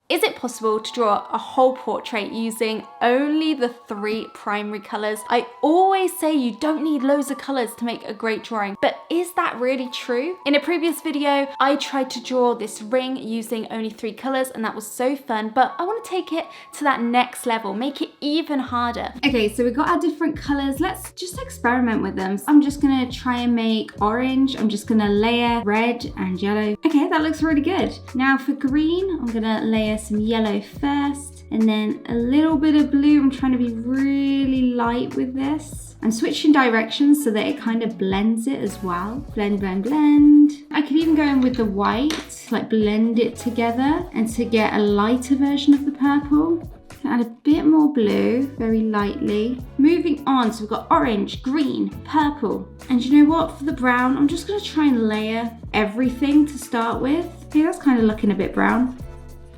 Is it possible to draw a whole portrait using only the 3 primary colors? I always say you don't need loads of colors to make a great drawing, but is that really true? In a previous video, I tried to draw this ring using only 3 colors and that was so fun, but I want to take it to that next level, make it even harder. Okay, so we got our different colors. Let's just experiment with them. I'm just gonna try and make orange. I'm just gonna layer red and yellow. Okay, that looks really good. Now for green, I'm gonna layer some yellow first and then a little bit of blue. I'm trying to be really light with this. I'm switching directions so that it kind of blends it as well. Blend, blend, blend. I could even go in with the white, like blend it together and to get a lighter version of the purple. Add a bit more blue, very lightly. Moving on, so we've got orange, green, purple. And you know what, for the brown, I'm just gonna try and layer everything to start with. Okay, that's kind of looking a bit brown.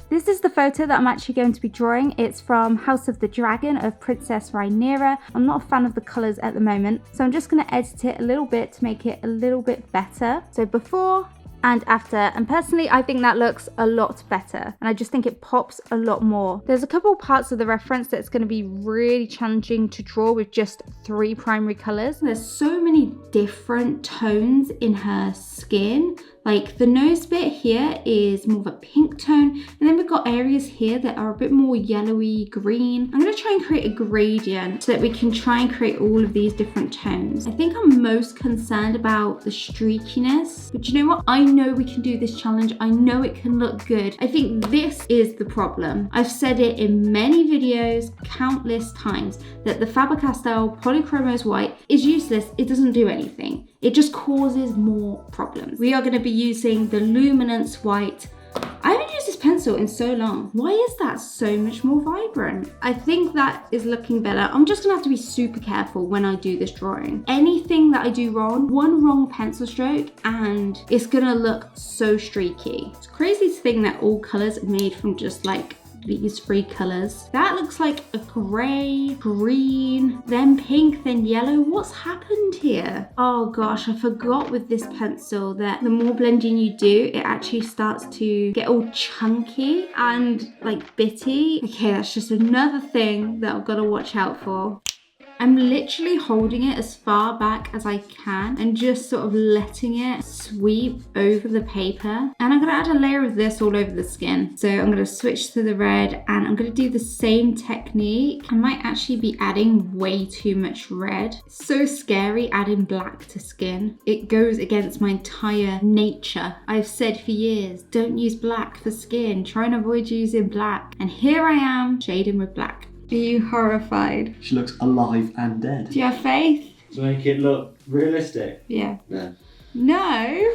This is the photo that I'm actually going to be drawing. It's from House of the Dragon of Princess Rhaenyra. I'm not a fan of the colors at the moment, so I'm just gonna edit it a little bit to make it a little bit better. So before and after, and personally I think that looks a lot better and I just think it pops a lot more. There's a couple parts of the reference that's going to be really challenging to draw with just 3 primary colors. There's so many different tones in her skin. Like the nose bit here is more of a pink tone, and then we've got areas here that are a bit more yellowy green. I'm going to try and create a gradient so that we can try and create all of these different tones. I think I'm most concerned about the streakiness, but you know what? I know we can do this challenge. I know it can look good. I think this is the problem. I've said it in many videos countless times that the Faber-Castell Polychromos white is useless. It doesn't do anything. It just causes more problems. We are going to be using the Luminance white. I haven't used this pencil in so long. Why is that so much more vibrant? I think that is looking better. I'm just gonna have to be super careful when I do this drawing. Anything that I do wrong, one wrong pencil stroke and it's gonna look so streaky. It's crazy to think that all colors are made from just like these 3 colors. That looks like a gray, green, then pink, then yellow. What's happened here? Oh gosh, I forgot with this pencil that the more blending you do, it actually starts to get all chunky and like bitty. Okay, that's just another thing that I've got to watch out for. I'm literally holding it as far back as I can and just sort of letting it sweep over the paper. And I'm gonna add a layer of this all over the skin. So I'm gonna switch to the red and I'm gonna do the same technique. I might actually be adding way too much red. It's so scary adding black to skin. It goes against my entire nature. I've said for years, don't use black for skin. Try and avoid using black. And here I am shading with black. Are you horrified? She looks alive and dead. Do you have faith? To make it look realistic? Yeah. No. No?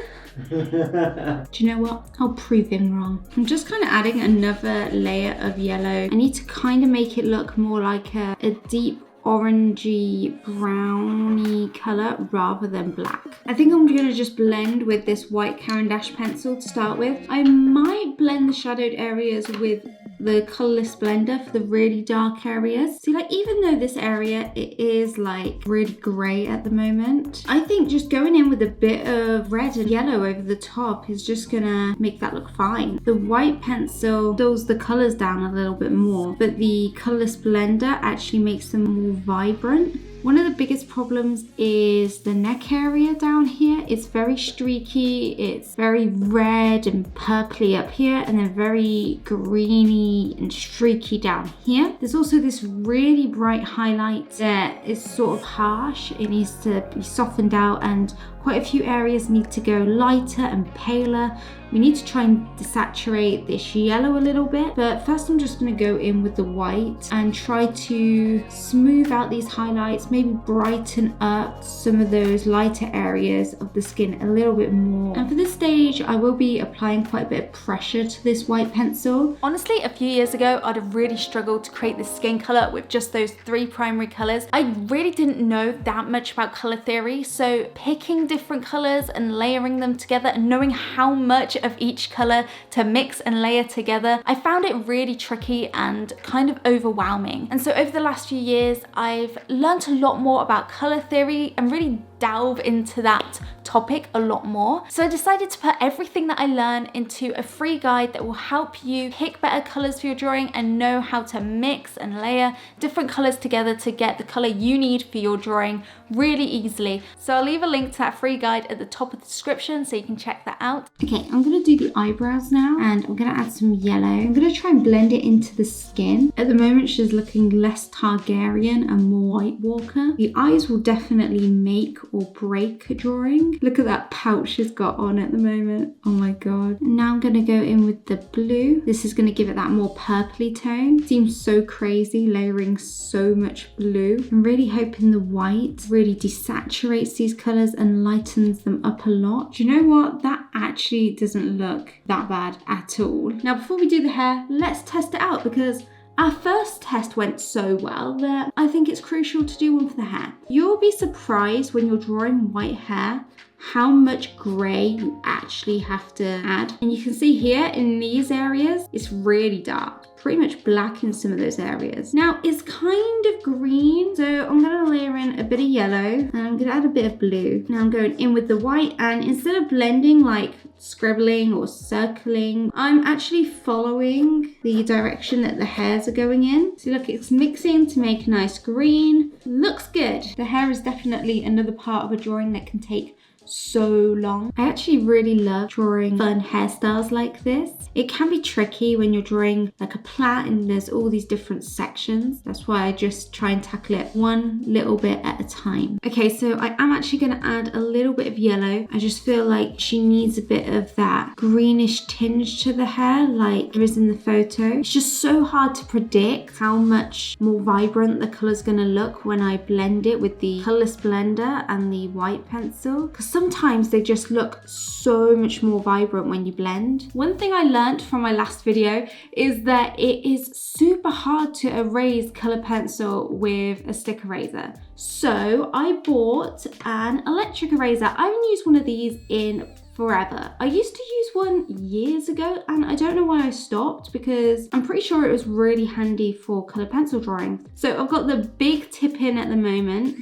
Do you know what? I'll prove him wrong. I'm just kind of adding another layer of yellow. I need to kind of make it look more like a deep orangey browny color rather than black. I think I'm gonna just blend with this white Caran d'Ache pencil to start with. I might blend the shadowed areas with the colorless blender for the really dark areas. See, like even though this area, it is like really gray at the moment, I think just going in with a bit of red and yellow over the top is just gonna make that look fine. The white pencil dulls the colors down a little bit more, but the colorless blender actually makes them more vibrant. One of the biggest problems is the neck area down here. It's very streaky, it's very red and purpley up here, and then very greeny and streaky down here. There's also this really bright highlight that is sort of harsh. It needs to be softened out, and quite a few areas need to go lighter and paler. We need to try and desaturate this yellow a little bit, but first I'm just going to go in with the white and try to smooth out these highlights, maybe brighten up some of those lighter areas of the skin a little bit more. And for this stage, I will be applying quite a bit of pressure to this white pencil. Honestly, a few years ago, I'd have really struggled to create this skin color with just those 3 primary colors. I really didn't know that much about color theory, so picking different colors and layering them together and knowing how much of each color to mix and layer together, I found it really tricky and kind of overwhelming. And so over the last few years, I've learned a lot more about color theory and really delve into that topic a lot more. So I decided to put everything that I learned into a free guide that will help you pick better colors for your drawing and know how to mix and layer different colors together to get the color you need for your drawing really easily. So I'll leave a link to that free guide at the top of the description so you can check that out. Okay, I'm gonna do the eyebrows now, and I'm gonna add some yellow. I'm gonna try and blend it into the skin. At the moment, she's looking less Targaryen and more White Walker. The eyes will definitely make or break a drawing. Look at that pout she's got on at the moment. Oh my god. And now I'm gonna go in with the blue. This is gonna give it that more purpley tone. Seems so crazy layering so much blue. I'm really hoping the white really desaturates these colors and lightens them up a lot. Do you know what? That actually doesn't look that bad at all. Now before we do the hair, let's test it out, because our first test went so well that I think it's crucial to do one for the hair. You'll be surprised when you're drawing white hair how much grey you actually have to add. And you can see here in these areas, it's really dark, pretty much black in some of those areas. Now it's kind of green, so I'm gonna layer in a bit of yellow and I'm gonna add a bit of blue. Now I'm going in with the white, and instead of blending like scribbling or circling, I'm actually following the direction that the hairs are going in. So look, it's mixing to make a nice green. Looks good. The hair is definitely another part of a drawing that can take so long. I actually really love drawing fun hairstyles like this. It can be tricky when you're drawing like a plait and there's all these different sections. That's why I just try and tackle it one little bit at a time. Okay, so I am actually going to add a little bit of yellow. I just feel like she needs a bit of that greenish tinge to the hair like there is in the photo. It's just so hard to predict how much more vibrant the color's going to look when I blend it with the colorless blender and the white pencil, because sometimes they just look so much more vibrant when you blend. One thing I learned from my last video is that it is super hard to erase color pencil with a stick eraser. So I bought an electric eraser. I haven't used one of these in forever. I used to use one years ago and I don't know why I stopped, because I'm pretty sure it was really handy for color pencil drawing. So I've got the big tip in at the moment.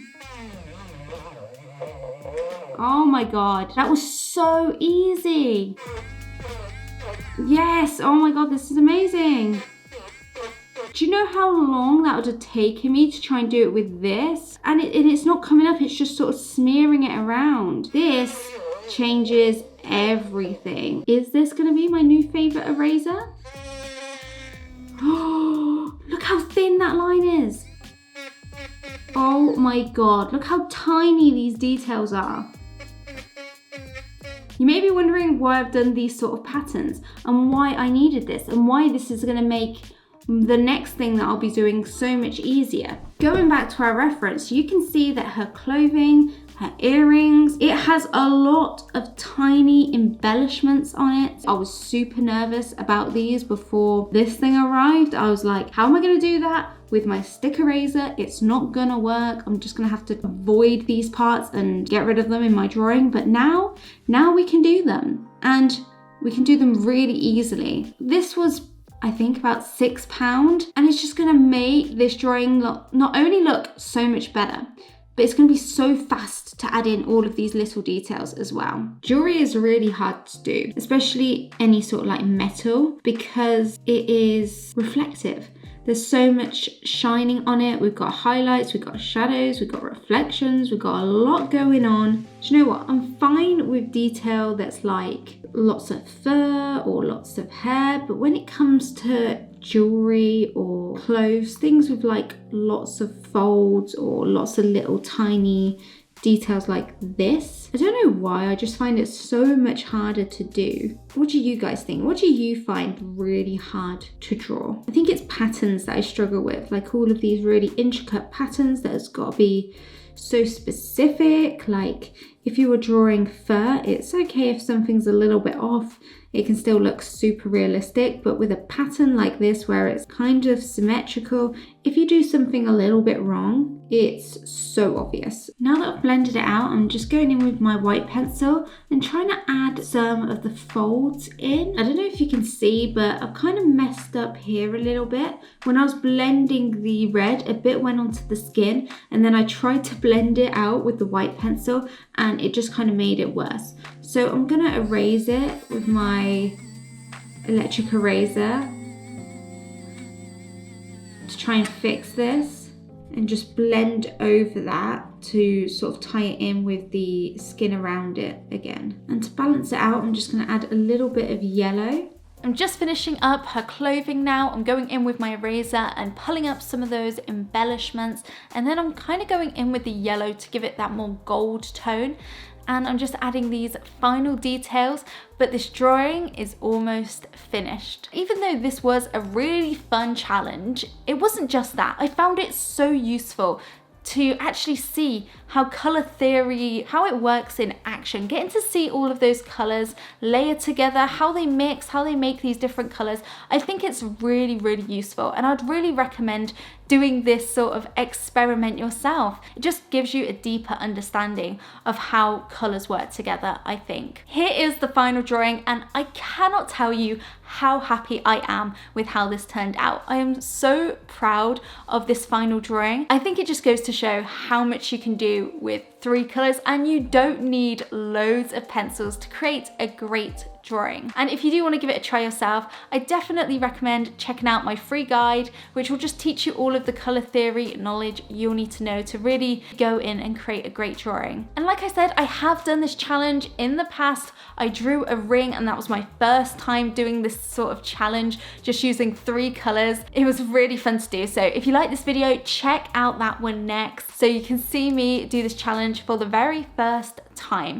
Oh my god, that was so easy. Yes, oh my god, this is amazing. Do you know how long that would have taken me to try and do it with this? And it's not coming up, it's just sort of smearing it around. This changes everything. Is this gonna be my new favorite eraser? Oh, look how thin that line is. Oh my god, look how tiny these details are. You may be wondering why I've done these sort of patterns and why I needed this and why this is going to make the next thing that I'll be doing so much easier. Going back to our reference, you can see that her clothing, her earrings, it has a lot of tiny embellishments on it. I was super nervous about these before this thing arrived. I was like, how am I going to do that with my stick eraser? It's not gonna work. I'm just gonna have to avoid these parts and get rid of them in my drawing. But now we can do them, and we can do them really easily. This was, I think, about £6, and it's just gonna make this drawing not only look so much better, but it's going to be so fast to add in all of these little details as well. Jewelry is really hard to do, especially any sort of like metal, because it is reflective. There's so much shining on it. We've got highlights, we've got shadows, we've got reflections, we've got a lot going on. Do you know what? I'm fine with detail that's like lots of fur or lots of hair, but when it comes to jewelry or clothes, things with like lots of folds or lots of little tiny details like this, I don't know why, I just find it so much harder to do. What do you guys think? What do you find really hard to draw? I think it's patterns that I struggle with, like all of these really intricate patterns that has got to be so specific, like If you were drawing fur, it's okay if something's a little bit off. It can still look super realistic, but with a pattern like this where it's kind of symmetrical, if you do something a little bit wrong, it's so obvious. Now that I've blended it out, I'm just going in with my white pencil and trying to add some of the folds in. I don't know if you can see, but I've kind of messed up here a little bit. When I was blending the red, a bit went onto the skin, and then I tried to blend it out with the white pencil, and it just kind of made it worse. So I'm gonna erase it with my electric eraser to try and fix this, and just blend over that to sort of tie it in with the skin around it again. And to balance it out, I'm just gonna add a little bit of yellow. I'm just finishing up her clothing now. I'm going in with my eraser and pulling up some of those embellishments, and then I'm kind of going in with the yellow to give it that more gold tone. And I'm just adding these final details, but this drawing is almost finished. Even though this was a really fun challenge, it wasn't just that. I found it so useful to actually see how color theory, how it works in action, getting to see all of those colors layered together, how they mix, how they make these different colors. I think it's really, really useful, and I'd really recommend doing this sort of experiment yourself. It just gives you a deeper understanding of how colors work together, I think. Here is the final drawing, and I cannot tell you how happy I am with how this turned out. I am so proud of this final drawing. I think it just goes to show how much you can do with 3 colors, and you don't need loads of pencils to create a great drawing. And if you do want to give it a try yourself, I definitely recommend checking out my free guide, which will just teach you all of the color theory knowledge you'll need to know to really go in and create a great drawing. And like I said, I have done this challenge in the past. I drew a ring, and that was my first time doing this sort of challenge, just using 3 colors. It was really fun to do. So if you like this video, check out that one next so you can see me do this challenge for the very first time.